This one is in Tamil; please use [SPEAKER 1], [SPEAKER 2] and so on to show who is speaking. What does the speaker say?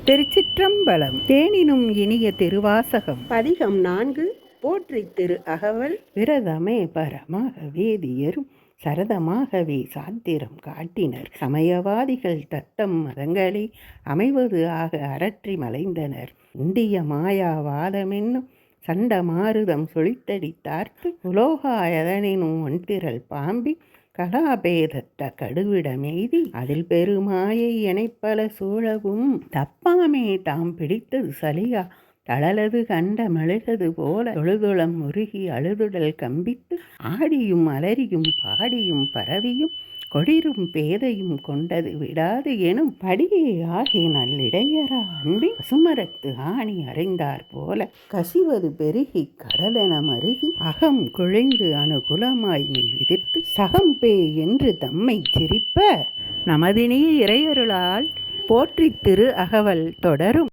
[SPEAKER 1] திருச்சிற்றம்பலம். தேனினும் இனிய திருவாசகம். பதிகம் 4. போற்றி திரு அகவல். விரதமே பரமாக வேதியரும் சரதமாகவே சாத்திரம் காட்டினர். சமயவாதிகள் தத்தம் மதங்களை அமைவது ஆக அரற்றி மலைந்தனர். இந்திய மாயாவாதமென்னும் சண்ட மாருதம் சொலித்தடித்தார்த்து உலோகாயதனினும் ஒன்திரல் பாம்பி கலாபேதத்த கடுவிடமெய்தி அதில் பெருமாயை எனைப்பல சூழவும் தப்பாமே தாம் பிடித்தது சலியா தளலது கண்ட மெழுகது போல தொழுதுளம் முருகி அழுதுடல் கம்பித்து ஆடியும் அலறியும் பாடியும் பரவியும் கொடிரும் பேதையும் கொண்டது விடாது எனும் படியே ஆகி நல்லிடையரா அன்பி பசுமரத்து ஆணி அறைந்தார் போல கசிவது பெருகி கடலென மருகி அகம் குழைந்து அனுகுலமாய் மெய் விதிர்த்து சகம்பே என்று தம்மை சிரிப்ப நமதினிய இறையருளால் போற்றி திரு அகவல் தொடரும்.